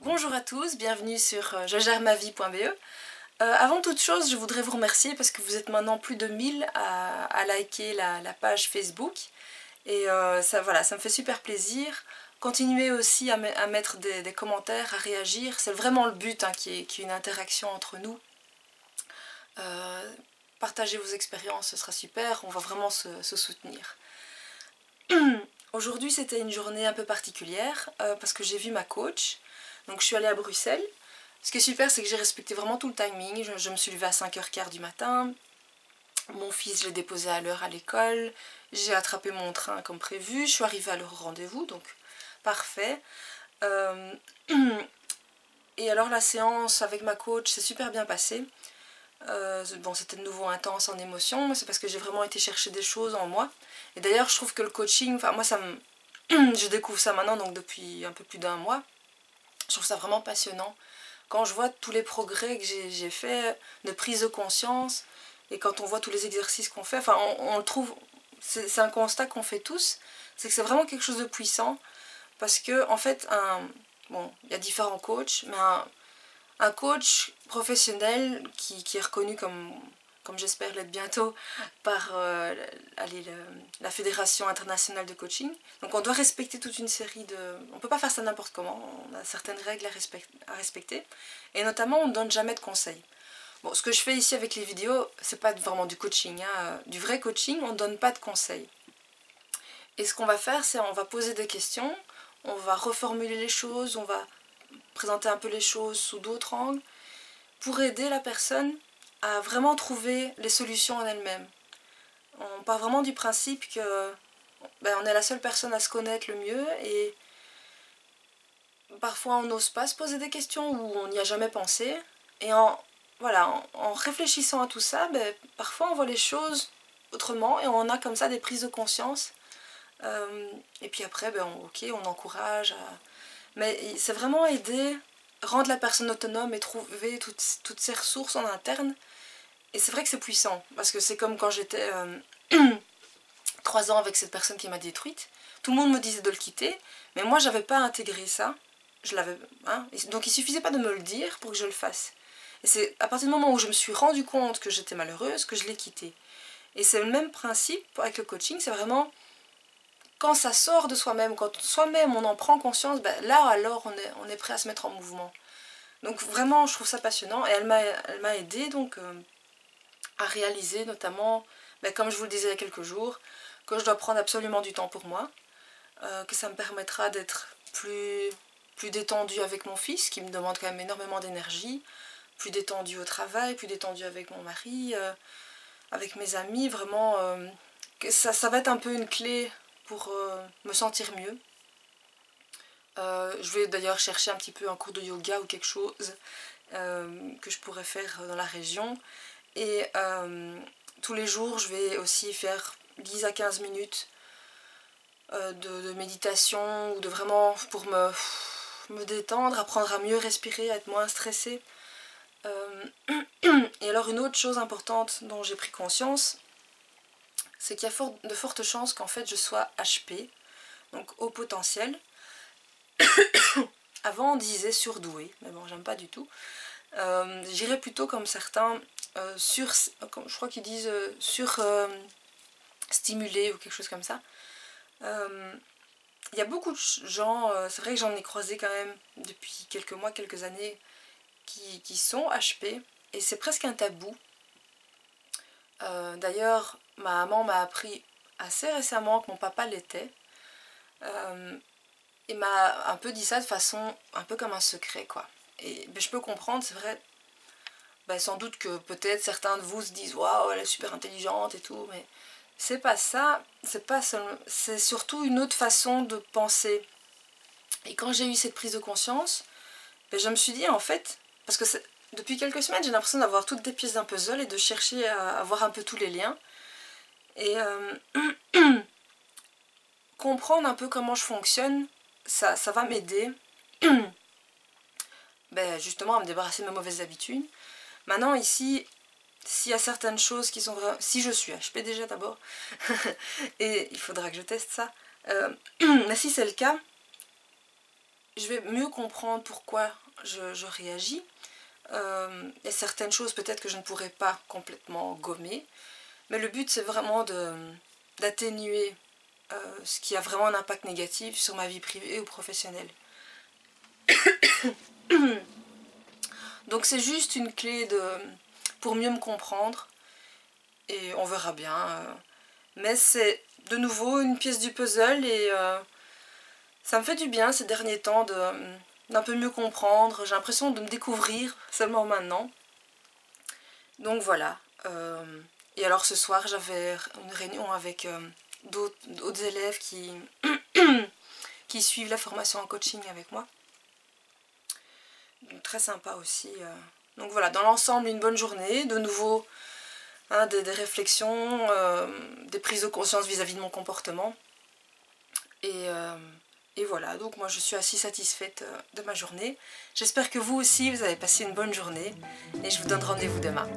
Bonjour à tous, bienvenue sur jegèremavie.be. Avant toute chose, je voudrais vous remercier parce que vous êtes maintenant plus de 1000 à liker la page Facebook. Et voilà, ça me fait super plaisir. Continuez aussi à mettre des commentaires, à réagir. C'est vraiment le but, hein, qu'il y ait une interaction entre nous. Partagez vos expériences, ce sera super. On va vraiment se soutenir. Aujourd'hui, c'était une journée un peu particulière parce que j'ai vu ma coach. Donc je suis allée à Bruxelles. Ce qui est super, c'est que j'ai respecté vraiment tout le timing. Je me suis levée à 5h15 du matin. Mon fils, je l'ai déposé à l'heure à l'école. J'ai attrapé mon train comme prévu. Je suis arrivée à l'heure au rendez-vous, donc parfait. Et alors la séance avec ma coach s'est super bien passée. Bon, c'était de nouveau intense en émotion, mais c'est parce que j'ai vraiment été chercher des choses en moi. Et d'ailleurs, je trouve que le coaching, enfin moi, je découvre ça maintenant, donc depuis un peu plus d'1 mois. Je trouve ça vraiment passionnant. Quand je vois tous les progrès que j'ai fait, de prise de conscience, et quand on voit tous les exercices qu'on fait, enfin on le trouve, c'est un constat qu'on fait tous, c'est que c'est vraiment quelque chose de puissant, parce que en fait, bon, il y a différents coachs, mais un coach professionnel qui est reconnu comme j'espère l'être bientôt par la Fédération internationale de coaching. Donc on doit respecter toute une série de... On ne peut pas faire ça n'importe comment, on a certaines règles à respecter. Et notamment, on ne donne jamais de conseils. Bon, ce que je fais ici avec les vidéos, c'est pas vraiment du coaching, hein. Du vrai coaching, on ne donne pas de conseils. Et ce qu'on va faire, c'est on va poser des questions, on va reformuler les choses, on va présenter un peu les choses sous d'autres angles, pour aider la personne à vraiment trouver les solutions en elle-même. On part vraiment du principe que on est la seule personne à se connaître le mieux, et parfois on n'ose pas se poser des questions ou on n'y a jamais pensé. Et en réfléchissant à tout ça, parfois on voit les choses autrement et on a comme ça des prises de conscience. Et puis après, on encourage. Mais c'est vraiment aider, rendre la personne autonome et trouver toutes ses ressources en interne. Et c'est vrai que c'est puissant, parce que c'est comme quand j'étais 3 ans avec cette personne qui m'a détruite. Tout le monde me disait de le quitter, mais moi j'avais pas intégré ça. Donc il suffisait pas de me le dire pour que je le fasse. Et c'est à partir du moment où je me suis rendu compte que j'étais malheureuse que je l'ai quitté. Et c'est le même principe avec le coaching, c'est vraiment quand ça sort de soi-même, quand soi-même on en prend conscience, là alors on est prêt à se mettre en mouvement. Donc vraiment je trouve ça passionnant, et elle m'a aidée donc à réaliser notamment, comme je vous le disais il y a quelques jours, que je dois prendre absolument du temps pour moi, que ça me permettra d'être plus détendue avec mon fils, qui me demande quand même énormément d'énergie, plus détendue au travail, plus détendue avec mon mari, avec mes amis, vraiment, que ça va être un peu une clé pour me sentir mieux. Je vais d'ailleurs chercher un petit peu un cours de yoga ou quelque chose que je pourrais faire dans la région. Et tous les jours, je vais aussi faire 10 à 15 minutes de méditation, ou de vraiment pour me détendre, apprendre à mieux respirer, à être moins stressée. Et alors une autre chose importante dont j'ai pris conscience, c'est qu'il y a de fortes chances qu'en fait je sois HP, donc haut potentiel. Avant on disait surdoué, mais bon j'aime pas du tout. J'irais plutôt comme certains je crois qu'ils disent stimulé ou quelque chose comme ça. Il y a beaucoup de gens, c'est vrai que j'en ai croisé quand même depuis quelques mois, quelques années, qui sont HP, et c'est presque un tabou. D'ailleurs ma maman m'a appris assez récemment que mon papa l'était, et m'a un peu dit ça de façon un peu comme un secret, quoi. Et je peux comprendre, c'est vrai. Sans doute que peut-être certains de vous se disent waouh, elle est super intelligente et tout, mais c'est pas ça, c'est surtout une autre façon de penser. Et quand j'ai eu cette prise de conscience, je me suis dit en fait, parce que depuis quelques semaines j'ai l'impression d'avoir toutes des pièces d'un puzzle et de chercher à voir un peu tous les liens, et comprendre un peu comment je fonctionne ça va m'aider ben, justement à me débarrasser de mes mauvaises habitudes. Maintenant ici, s'il y a certaines choses qui sont vraiment... Si je suis HP déjà d'abord, et il faudra que je teste ça, mais si c'est le cas, je vais mieux comprendre pourquoi je réagis. Il y a certaines choses peut-être que je ne pourrais pas complètement gommer, mais le but c'est vraiment d'atténuer ce qui a vraiment un impact négatif sur ma vie privée ou professionnelle. Donc c'est juste une clé pour mieux me comprendre, et on verra bien. Mais c'est de nouveau une pièce du puzzle, et ça me fait du bien ces derniers temps d'un peu mieux comprendre. J'ai l'impression de me découvrir seulement maintenant. Donc voilà. Et alors ce soir j'avais une réunion avec d'autres élèves qui suivent la formation en coaching avec moi. Donc, très sympa aussi. Donc voilà, dans l'ensemble une bonne journée. De nouveau hein, des réflexions, des prises de conscience vis-à-vis de mon comportement. Et voilà, donc moi je suis assez satisfaite de ma journée. J'espère que vous aussi vous avez passé une bonne journée, et je vous donne rendez-vous demain.